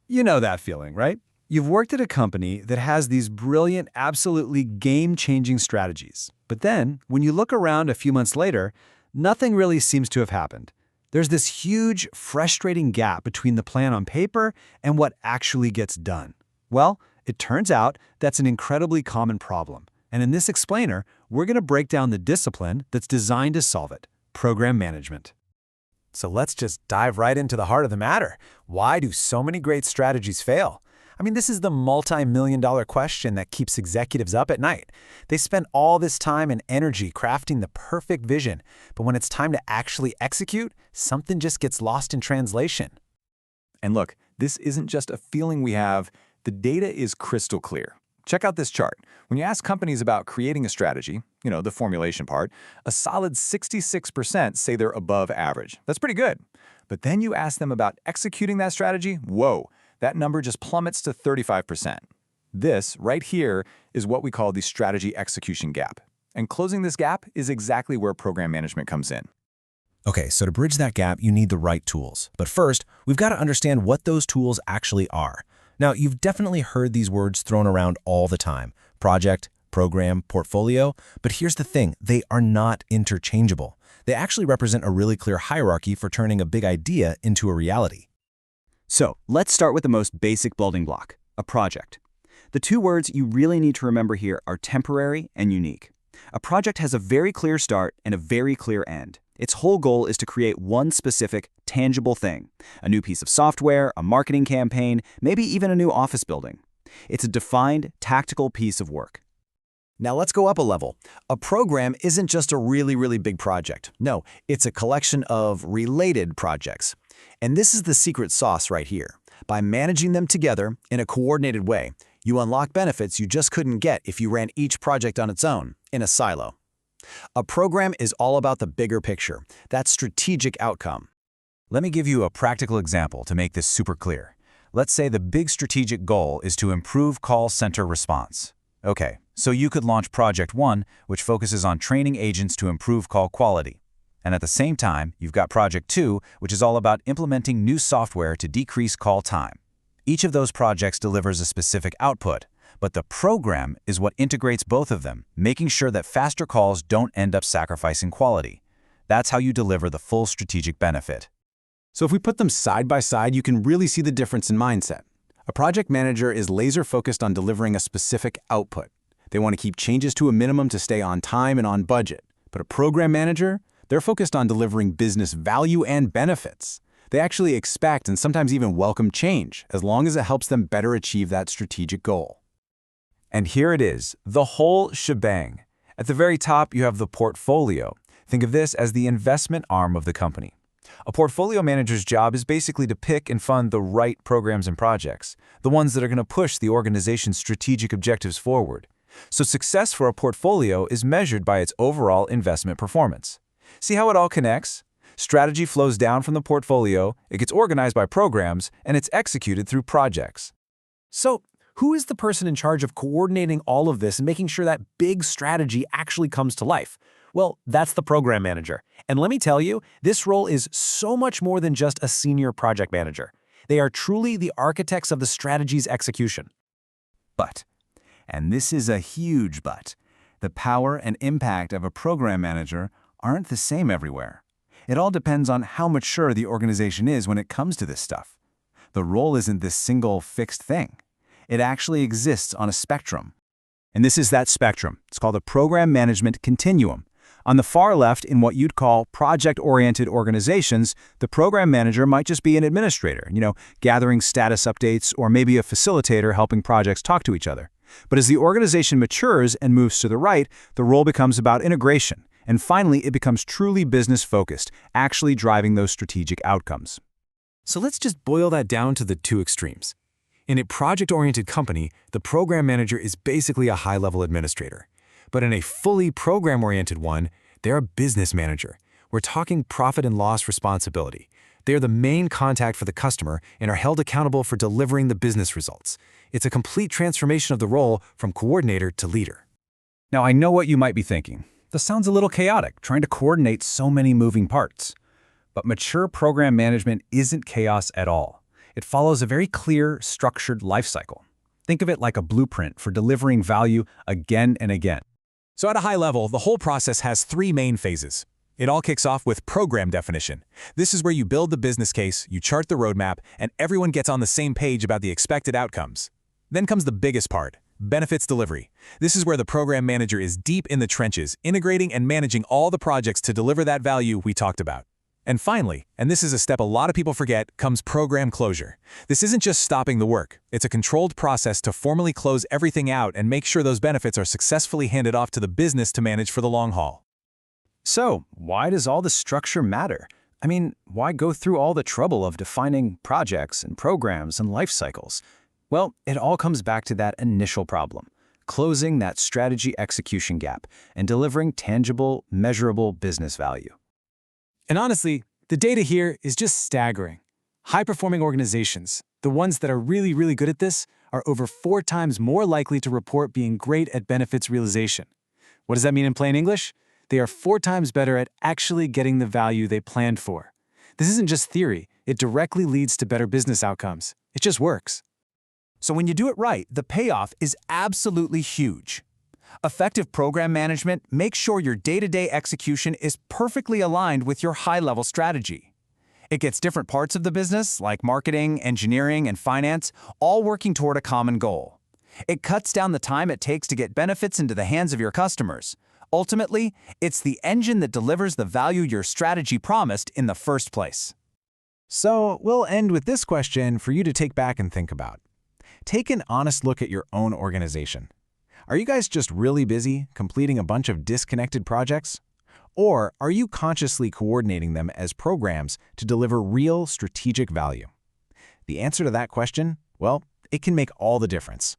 You know that feeling, right? You've worked at a company that has these brilliant, absolutely game-changing strategies. But then, when you look around a few months later, nothing really seems to have happened. There's this huge, frustrating gap between the plan on paper and what actually gets done. Well, it turns out that's an incredibly common problem. And in this explainer, we're going to break down the discipline that's designed to solve it: program management. So let's just dive right into the heart of the matter. Why do so many great strategies fail? I mean, this is the multi-million-dollar question that keeps executives up at night. They spend all this time and energy crafting the perfect vision, but when it's time to actually execute, something just gets lost in translation. And look, this isn't just a feeling we have. The data is crystal clear. Check out this chart. When you ask companies about creating a strategy, the formulation part, a solid 66% say they're above average. That's pretty good. But then you ask them about executing that strategy, whoa, that number just plummets to 35%. This, right here, is what we call the strategy execution gap. And closing this gap is exactly where program management comes in. Okay, so to bridge that gap, you need the right tools. But first, we've got to understand what those tools actually are. Now, you've definitely heard these words thrown around all the time: project, program, portfolio. But here's the thing, they are not interchangeable. They actually represent a really clear hierarchy for turning a big idea into a reality. So let's start with the most basic building block: a project. The two words you really need to remember here are temporary and unique. A project has a very clear start and a very clear end. Its whole goal is to create one specific, tangible thing: a new piece of software, a marketing campaign, maybe even a new office building. It's a defined, tactical piece of work. Now let's go up a level. A program isn't just a really big project. No, it's a collection of related projects. And this is the secret sauce right here. By managing them together in a coordinated way, you unlock benefits you just couldn't get if you ran each project on its own, in a silo. A program is all about the bigger picture, that strategic outcome. Let me give you a practical example to make this super clear. Let's say the big strategic goal is to improve call center response. Okay, so you could launch Project 1, which focuses on training agents to improve call quality. And at the same time, you've got Project 2, which is all about implementing new software to decrease call time. Each of those projects delivers a specific output, but the program is what integrates both of them, making sure that faster calls don't end up sacrificing quality. That's how you deliver the full strategic benefit. So if we put them side by side, you can really see the difference in mindset. A project manager is laser-focused on delivering a specific output. They want to keep changes to a minimum to stay on time and on budget. But a program manager, they're focused on delivering business value and benefits. They actually expect and sometimes even welcome change, as long as it helps them better achieve that strategic goal. And here it is, the whole shebang. At the very top, you have the portfolio. Think of this as the investment arm of the company. A portfolio manager's job is basically to pick and fund the right programs and projects, the ones that are going to push the organization's strategic objectives forward. So success for a portfolio is measured by its overall investment performance. See how it all connects? Strategy flows down from the portfolio, it gets organized by programs, and it's executed through projects. So, who is the person in charge of coordinating all of this and making sure that big strategy actually comes to life? Well, that's the program manager. And let me tell you, this role is so much more than just a senior project manager. They are truly the architects of the strategy's execution. But, and this is a huge but, the power and impact of a program manager aren't the same everywhere. It all depends on how mature the organization is when it comes to this stuff. The role isn't this single fixed thing. It actually exists on a spectrum. And this is that spectrum. It's called a program management continuum. On the far left, in what you'd call project-oriented organizations, the program manager might just be an administrator, gathering status updates, or maybe a facilitator helping projects talk to each other. But as the organization matures and moves to the right, the role becomes about integration. And finally, it becomes truly business-focused, actually driving those strategic outcomes. So let's just boil that down to the two extremes. In a project-oriented company, the program manager is basically a high-level administrator. But in a fully program-oriented one, they're a business manager. We're talking profit and loss responsibility. They're the main contact for the customer and are held accountable for delivering the business results. It's a complete transformation of the role from coordinator to leader. Now, I know what you might be thinking. This sounds a little chaotic, trying to coordinate so many moving parts. But mature program management isn't chaos at all. It follows a very clear, structured life cycle. Think of it like a blueprint for delivering value again and again. So at a high level, the whole process has 3 main phases. It all kicks off with program definition. This is where you build the business case, you chart the roadmap, and everyone gets on the same page about the expected outcomes. Then comes the biggest part, benefits delivery. This is where the program manager is deep in the trenches, integrating and managing all the projects to deliver that value we talked about. And finally, and this is a step a lot of people forget, comes program closure. This isn't just stopping the work. It's a controlled process to formally close everything out and make sure those benefits are successfully handed off to the business to manage for the long haul. So, why does all this structure matter? I mean, why go through all the trouble of defining projects and programs and life cycles? Well, it all comes back to that initial problem, closing that strategy execution gap and delivering tangible, measurable business value. And honestly, the data here is just staggering. High-performing organizations, the ones that are really good at this, are over 4 times more likely to report being great at benefits realization. What does that mean in plain English? They are 4 times better at actually getting the value they planned for. This isn't just theory, it directly leads to better business outcomes. It just works. So when you do it right, the payoff is absolutely huge. Effective program management makes sure your day-to-day execution is perfectly aligned with your high-level strategy. It gets different parts of the business, like marketing, engineering, and finance, all working toward a common goal. It cuts down the time it takes to get benefits into the hands of your customers. Ultimately, it's the engine that delivers the value your strategy promised in the first place. So, we'll end with this question for you to take back and think about. Take an honest look at your own organization. Are you guys just really busy completing a bunch of disconnected projects? Or are you consciously coordinating them as programs to deliver real strategic value? The answer to that question, well, it can make all the difference.